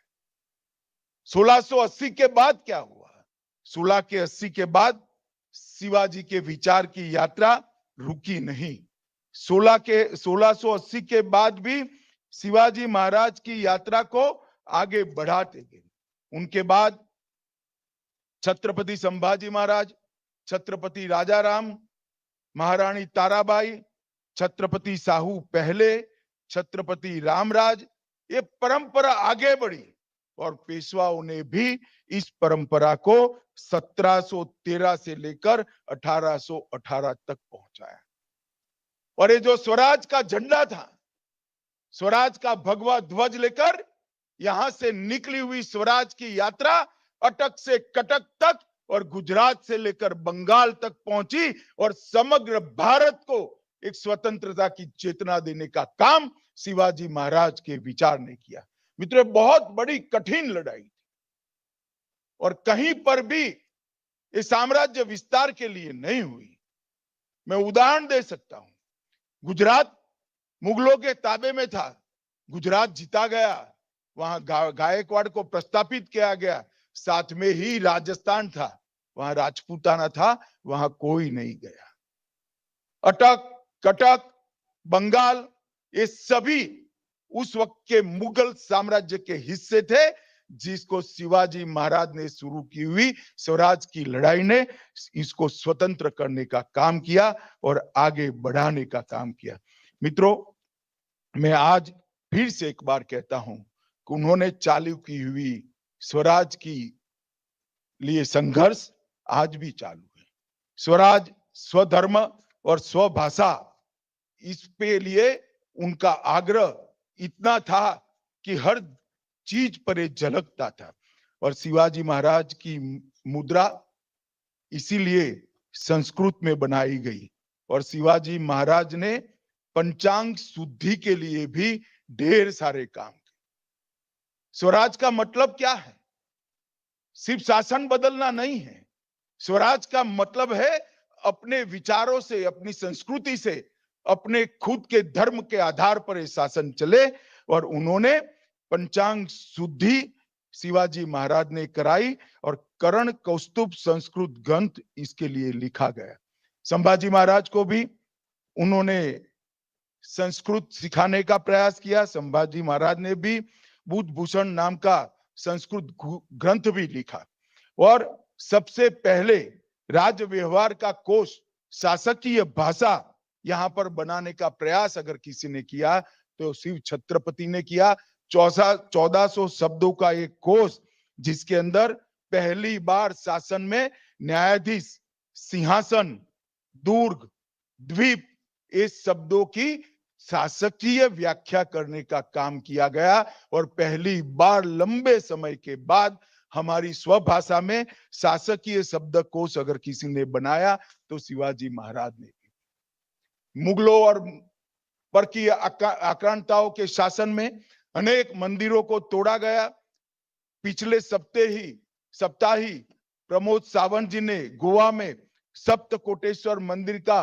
1680 के बाद क्या हुआ? 1680 के बाद शिवाजी के विचार की यात्रा रुकी नहीं। 1680 के बाद भी शिवाजी महाराज की यात्रा को आगे बढ़ाते गए। उनके बाद छत्रपति संभाजी महाराज, छत्रपति राजाराम, महारानी ताराबाई, छत्रपति साहू पहले, छत्रपति रामराज, ये परंपरा आगे बढ़ी और पेशवाओं ने भी इस परंपरा को 1713 से लेकर 1818 तक पहुंचाया। और ये जो स्वराज का झंडा था, स्वराज का भगवा ध्वज लेकर यहां से निकली हुई स्वराज की यात्रा अटक से कटक तक और गुजरात से लेकर बंगाल तक पहुंची और समग्र भारत को एक स्वतंत्रता की चेतना देने का काम शिवाजी महाराज के विचार ने किया। मित्रों, बहुत बड़ी कठिन लड़ाई थी और कहीं पर भी ये साम्राज्य विस्तार के लिए नहीं हुई। मैं उदाहरण दे सकता हूं, गुजरात मुगलों के ताबे में था, गुजरात जीता गया, वहां गायकवाड़ को प्रस्तापित किया गया, साथ में ही राजस्थान था, वहां राजपूताना था, वहां कोई नहीं गया। अटक, कटक, बंगाल, ये सभी उस वक्त के मुगल साम्राज्य के हिस्से थे, जिसको शिवाजी महाराज ने शुरू की हुई स्वराज की लड़ाई ने इसको स्वतंत्र करने का काम किया और आगे बढ़ाने का काम किया। मित्रों, मैं आज फिर से एक बार कहता हूं कि उन्होंने चालू की हुई स्वराज की लिए संघर्ष आज भी चालू है। स्वराज, स्वधर्म और स्वभाषा, इस पे लिए उनका आग्रह इतना था कि हर चीज पर ये झलकता था। और शिवाजी महाराज की मुद्रा इसीलिए संस्कृत में बनाई गई और शिवाजी महाराज ने पंचांग शुद्धि के लिए भी ढेर सारे काम किए। स्वराज का मतलब क्या है? सिर्फ शासन बदलना नहीं है। स्वराज का मतलब है अपने विचारों से, अपनी संस्कृति से, अपने खुद के धर्म के आधार पर शासन चले और उन्होंने पंचांग शुद्धि शिवाजी महाराज ने कराई और करण कौस्तुभ संस्कृत ग्रंथ इसके लिए लिखा गया। संभाजी महाराज को भी उन्होंने संस्कृत सिखाने का प्रयास किया। संभाजी महाराज ने भी बुद्ध भूषण नाम का संस्कृत ग्रंथ भी लिखा और सबसे पहले राज्य व्यवहार का कोश, शासकीय भाषा यहां पर बनाने का प्रयास अगर किसी ने किया तो शिव छत्रपति ने किया। 1400 शब्दों का एक कोश, जिसके अंदर पहली बार शासन में न्यायाधीश, सिंहासन, दुर्ग, द्वीप, इस शब्दों की शासकीय व्याख्या करने का काम किया गया और पहली बार लंबे समय के बाद हमारी स्वभाषा में शासकीय शब्दकोश अगर किसी ने बनाया तो शिवाजी महाराज ने। मुगलों और परकीय आक्रांताओं के शासन में अनेक मंदिरों को तोड़ा गया। पिछले सप्ताह ही प्रमोद सावंत जी ने गोवा में सप्तकोटेश्वर मंदिर का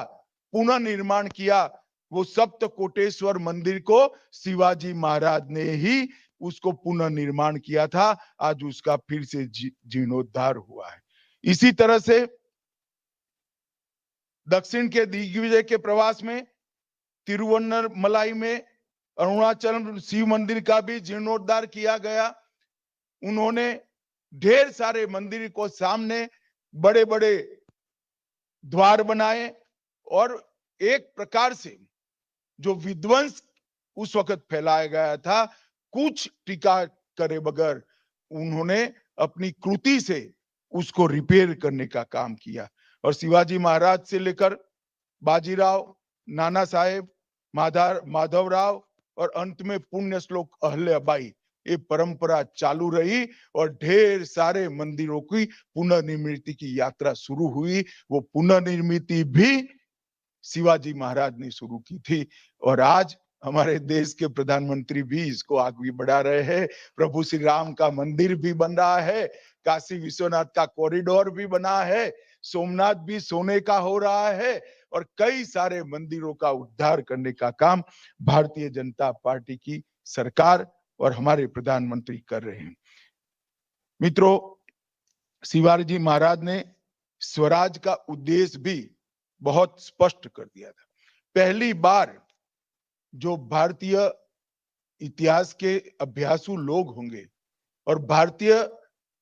पुनर्निर्माण किया। वो सप्तकोटेश्वर मंदिर को शिवाजी महाराज ने ही उसको पुनर्निर्माण किया था। आज उसका फिर से जीर्णोद्धार हुआ है। इसी तरह से दक्षिण के दिग्विजय के प्रवास में तिरुवन्नमलाई में अरुणाचल शिव मंदिर का भी जीर्णोद्धार किया गया। उन्होंने ढेर सारे मंदिर को सामने बड़े बड़े द्वार बनाए और एक प्रकार से जो विध्वंस उस वक्त फैलाया गया था, कुछ टीका करे बगैर उन्होंने अपनी कृति से उसको रिपेयर करने का काम किया। और शिवाजी महाराज से लेकर बाजीराव, नाना साहेब, माधवराव और अंत में पुण्य श्लोक अहल्याबाई, ये परंपरा चालू रही और ढेर सारे मंदिरों की पुनर्निर्मिति की यात्रा शुरू हुई। वो पुनर्निर्मिति भी शिवाजी महाराज ने शुरू की थी और आज हमारे देश के प्रधानमंत्री भी इसको आगे बढ़ा रहे हैं। प्रभु श्री राम का मंदिर भी बन रहा है, काशी विश्वनाथ का कॉरिडोर भी बना है, सोमनाथ भी सोने का हो रहा है और कई सारे मंदिरों का उद्धार करने का काम भारतीय जनता पार्टी की सरकार और हमारे प्रधानमंत्री कर रहे हैं। मित्रों, शिवाजी महाराज ने स्वराज का उद्देश्य भी बहुत स्पष्ट कर दिया था। पहली बार जो भारतीय इतिहास के अभ्यासु लोग होंगे और भारतीय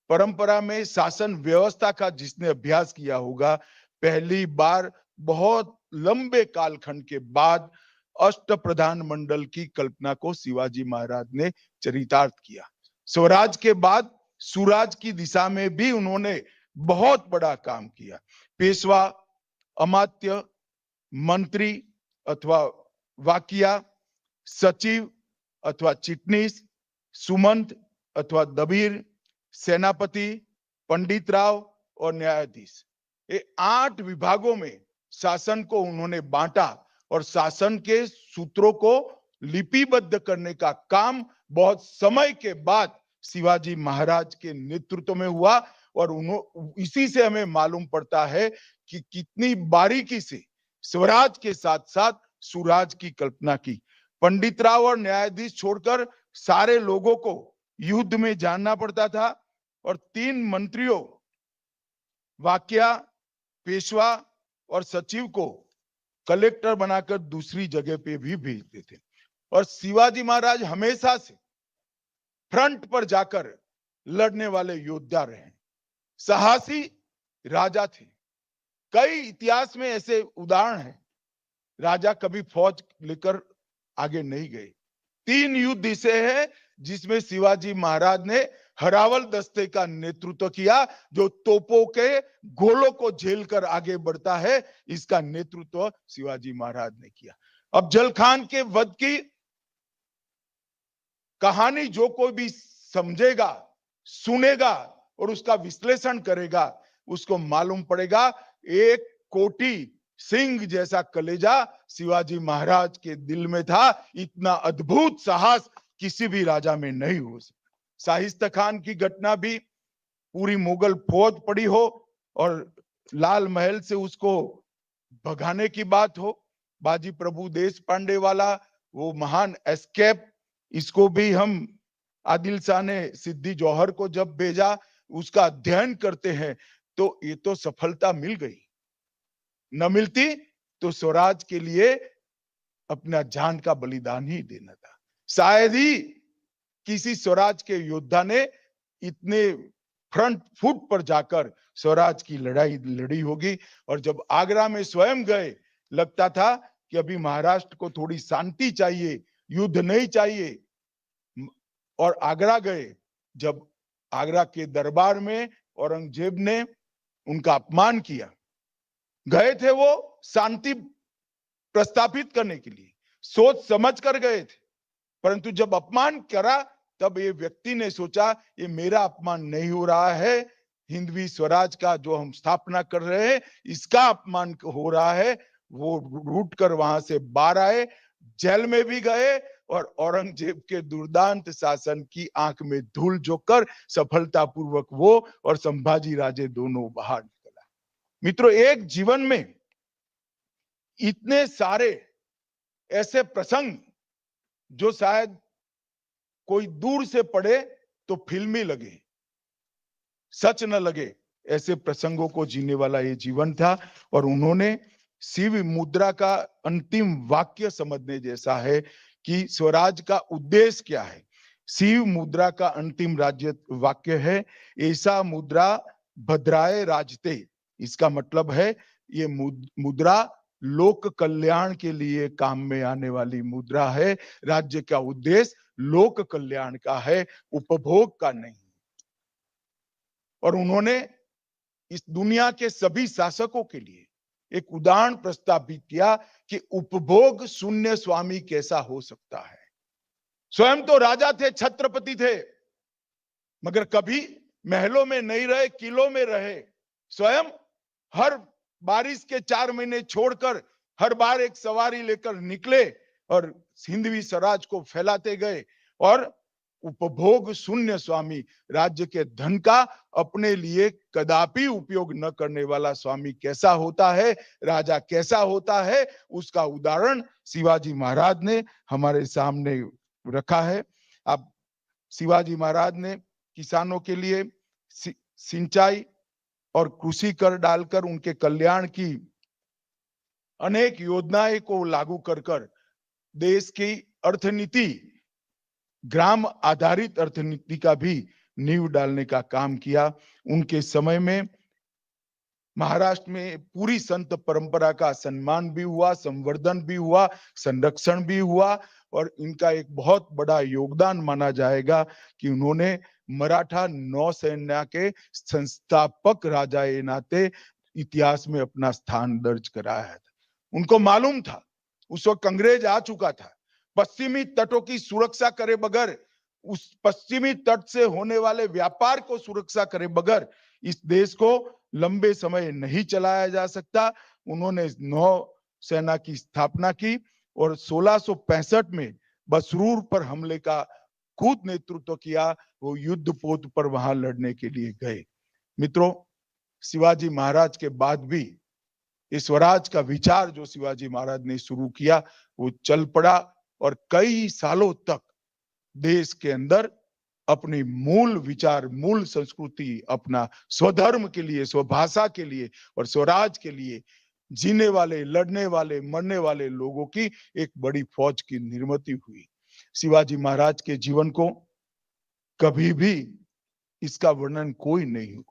परंपरा में शासन व्यवस्था का जिसने अभ्यास किया होगा, पहली बार बहुत लंबे कालखंड के बाद अष्ट प्रधान मंडल की कल्पना को शिवाजी महाराज ने चरितार्थ किया। स्वराज के बाद सुराज की दिशा में भी उन्होंने बहुत बड़ा काम किया। पेशवा, अमात्य, मंत्री अथवा वाकिया, सचिव अथवा चिटनीस, सुमंत अथवा दबीर, सेनापति, पंडित राव और न्यायाधीश, ये 8 विभागों में शासन को उन्होंने बांटा और शासन के सूत्रों को लिपिबद्ध करने का काम बहुत समय के बाद शिवाजी महाराज के नेतृत्व में हुआ। और इसी से हमें मालूम पड़ता है कि कितनी बारीकी से स्वराज के साथ साथ सुराज की कल्पना की। पंडित राव और न्यायाधीश छोड़कर सारे लोगों को युद्ध में जानना पड़ता था और 3 मंत्रियों वाकिया, पेशवा और सचिव को कलेक्टर बनाकर दूसरी जगह पे भी भेजते थे। और शिवाजी महाराज हमेशा से फ्रंट पर जाकर लड़ने वाले योद्धा रहे, साहसी राजा थे। कई इतिहास में ऐसे उदाहरण हैं, राजा कभी फौज लेकर आगे नहीं गए। 3 युद्ध ऐसे हैं जिसमें शिवाजी महाराज ने हरावल दस्ते का नेतृत्व किया, जो तोपों के गोलों को झेलकर आगे बढ़ता है, इसका नेतृत्व शिवाजी महाराज ने किया। अब जल खान के वध की कहानी जो कोई भी समझेगा, सुनेगा और उसका विश्लेषण करेगा, उसको मालूम पड़ेगा 1 कोटि सिंह जैसा कलेजा शिवाजी महाराज के दिल में था। इतना अद्भुत साहस किसी भी राजा में नहीं हो सकता। शाहिस्ता खान की घटना भी, पूरी मुगल फौज पड़ी हो और लाल महल से उसको भगाने की बात हो, बाजी प्रभु देश पांडे वाला वो महान एस्केप, इसको भी हम आदिल शाह ने सिद्दी जौहर को जब भेजा, उसका अध्ययन करते हैं तो ये तो सफलता मिल गई, न मिलती तो स्वराज के लिए अपना जान का बलिदान ही देना था। शायद ही किसी स्वराज के योद्धा ने इतने फ्रंट फुट पर जाकर स्वराज की लड़ाई लड़ी होगी। और जब आगरा में स्वयं गए, लगता था कि अभी महाराष्ट्र को थोड़ी शांति चाहिए, युद्ध नहीं चाहिए। और आगरा गए, जब आगरा के दरबार में औरंगजेब ने उनका अपमान किया, गए थे वो शांति प्रस्थापित करने के लिए, सोच समझ कर गए थे, परंतु जब अपमान करा तब ये व्यक्ति ने सोचा ये मेरा अपमान नहीं हो रहा है, हिंदवी स्वराज का जो हम स्थापना कर रहे हैं इसका अपमान हो रहा है। वो रूट कर वहां से बाहर आए, जेल में भी गए और औरंगजेब के दुर्दांत शासन की आंख में धूल झोंककर सफलतापूर्वक वो और संभाजी राजे दोनों बाहर निकला। मित्रों, एक जीवन में इतने सारे ऐसे प्रसंग जो शायद कोई दूर से पढ़े तो फिल्मी लगे, सच न लगे, ऐसे प्रसंगों को जीने वाला ये जीवन था। और उन्होंने शिव मुद्रा का अंतिम वाक्य समझने जैसा है कि स्वराज का उद्देश्य क्या है। शिव मुद्रा का अंतिम राज्य वाक्य है, ऐसा मुद्रा भद्राए राजते। इसका मतलब है ये मुद्रा लोक कल्याण के लिए काम में आने वाली मुद्रा है। राज्य का उद्देश्य लोक कल्याण का है, उपभोग का नहीं। और उन्होंने इस दुनिया के सभी शासकों के लिए एक उदाहरण प्रस्तावित किया कि उपभोग शून्य स्वामी कैसा हो सकता है। स्वयं तो राजा थे, छत्रपति थे, मगर कभी महलों में नहीं रहे, किलों में रहे। स्वयं हर बारिश के 4 महीने छोड़कर हर बार एक सवारी लेकर निकले और हिंदवी स्वराज को फैलाते गए। और उपभोग शून्य स्वामी, राज्य के धन का अपने लिए कदापि उपयोग न करने वाला स्वामी कैसा होता है, राजा कैसा होता है, उसका उदाहरण शिवाजी महाराज ने हमारे सामने रखा है। अब शिवाजी महाराज ने किसानों के लिए सिंचाई और कृषि कर डालकर उनके कल्याण की अनेक योजनाएं को लागू कर देश की अर्थनीति, ग्राम आधारित अर्थनीति का भी नींव डालने का काम किया। उनके समय में महाराष्ट्र में पूरी संत परंपरा का सम्मान भी हुआ, संवर्धन भी हुआ, संरक्षण भी हुआ और इनका एक बहुत बड़ा योगदान माना जाएगा कि उन्होंने मराठा नौसेना के संस्थापक राजा के नाते इतिहास में अपना स्थान दर्ज कराया था। उनको मालूम था उस वक्त अंग्रेज आ चुका था, पश्चिमी तटों की सुरक्षा करे बगैर, उस पश्चिमी तट से होने वाले व्यापार को सुरक्षा करे बगैर इस देश को लंबे समय नहीं चलाया जा सकता। उन्होंने नौसेना की स्थापना की और 1665 में बसरूर पर हमले का खुद नेतृत्व किया। वो युद्ध पोत पर वहां लड़ने के लिए गए। मित्रों, शिवाजी महाराज के बाद भी ये स्वराज का विचार जो शिवाजी महाराज ने शुरू किया वो चल पड़ा और कई सालों तक देश के अंदर अपनी मूल विचार, मूल संस्कृति, अपना स्वधर्म के लिए, स्वभाषा के लिए और स्वराज के लिए जीने वाले, लड़ने वाले, मरने वाले लोगों की एक बड़ी फौज की निर्मित हुई। शिवाजी महाराज के जीवन को कभी भी इसका वर्णन कोई नहीं हो।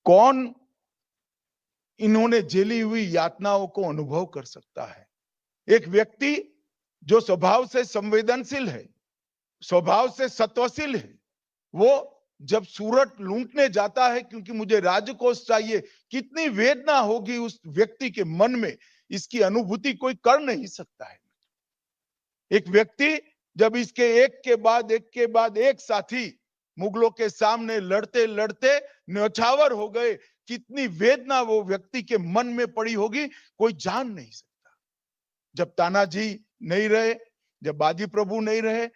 कौन इन्होंने झेली हुई यातनाओं को अनुभव कर सकता है? एक व्यक्ति जो स्वभाव से संवेदनशील है, स्वभाव से सत्वशील है, वो जब सूरत लूटने जाता है क्योंकि मुझे राजकोष चाहिए, कितनी वेदना होगी उस व्यक्ति के मन में, इसकी अनुभूति कोई कर नहीं सकता है। एक व्यक्ति जब इसके एक के बाद एक साथी मुगलों के सामने लड़ते लड़ते न्यौछावर हो गए, कितनी वेदना वो व्यक्ति के मन में पड़ी होगी कोई जान नहीं सकता। जब तानाजी नहीं रहे, जब बाजी प्रभु नहीं रहे,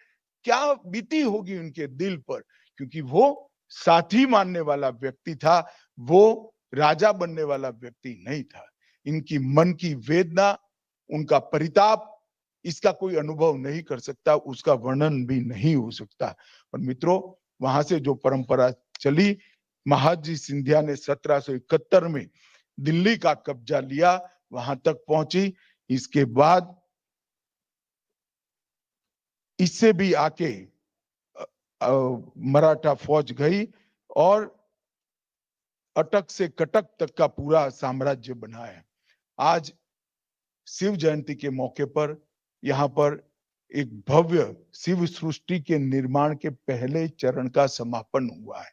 क्या बीती होगी उनके दिल पर, क्योंकि वो साथी मानने वाला व्यक्ति था, वो राजा बनने वाला व्यक्ति नहीं था। इनकी मन की वेदना, उनका परिताप, इसका कोई अनुभव नहीं कर सकता, उसका वर्णन भी नहीं हो सकता। और मित्रों, वहां से जो परंपरा चली, महादजी सिंधिया ने 1771 में दिल्ली का कब्जा लिया, वहां तक पहुंची। इसके बाद इससे भी आके मराठा फौज गई और अटक से कटक तक का पूरा साम्राज्य बनाया। आज शिव जयंती के मौके पर यहाँ पर एक भव्य शिव सृष्टि के निर्माण के पहले चरण का समापन हुआ है।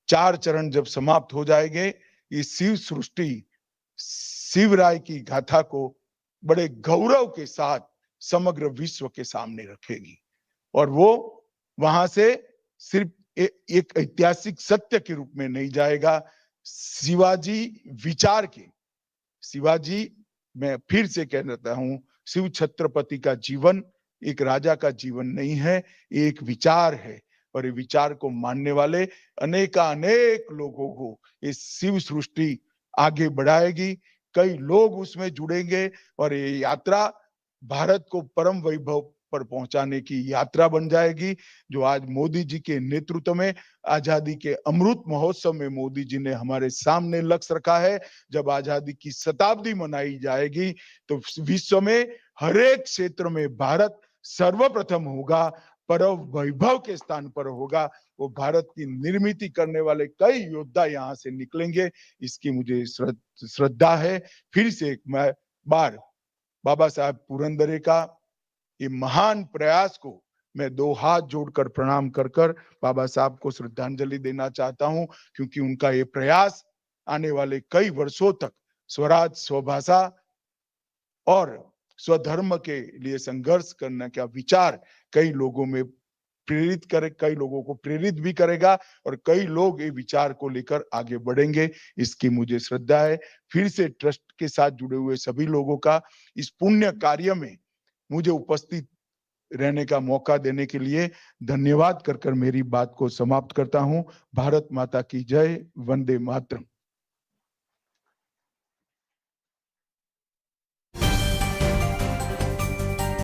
4 चरण जब समाप्त हो जाएंगे, ये शिव सृष्टि शिवराय की गाथा को बड़े गौरव के साथ समग्र विश्व के सामने रखेगी और वो वहां से सिर्फ एक ऐतिहासिक सत्य के रूप में नहीं जाएगा, शिवाजी विचार के, शिवाजी, मैं फिर से कह देता हूं, शिव छत्रपति का जीवन एक राजा का जीवन नहीं है, एक विचार है और ये विचार को मानने वाले अनेक लोगों को इस शिव सृष्टि आगे बढ़ाएगी। कई लोग उसमें जुड़ेंगे और ये यात्रा भारत को परम वैभव पर पहुंचाने की यात्रा बन जाएगी, जो आज मोदी जी के नेतृत्व में आजादी के अमृत महोत्सव में मोदी जी ने हमारे सामने लक्ष्य रखा है। जब आजादी की शताब्दी मनाई जाएगी तो विश्व में हर एक क्षेत्र में भारत सर्वप्रथम होगा, परम वैभव के स्थान पर होगा। वो भारत की निर्मित करने वाले कई योद्धा यहाँ से निकलेंगे, इसकी मुझे श्रद्धा है। फिर से एक बार बाबा साहब पुरंदरे का ये महान प्रयास को मैं 2 हाथ जोड़कर प्रणाम कर बाबा साहब को श्रद्धांजलि देना चाहता हूं, क्योंकि उनका ये प्रयास आने वाले कई वर्षों तक स्वराज, स्वभाषा और स्वधर्म के लिए संघर्ष करने का विचार कई लोगों में प्रेरित करे, कई लोगों को प्रेरित भी करेगा और कई लोग ये विचार को लेकर आगे बढ़ेंगे, इसकी मुझे श्रद्धा है। फिर से ट्रस्ट के साथ जुड़े हुए सभी लोगों का इस पुण्य कार्य में मुझे उपस्थित रहने का मौका देने के लिए धन्यवाद कर मेरी बात को समाप्त करता हूं। भारत माता की जय। वंदे मातरम।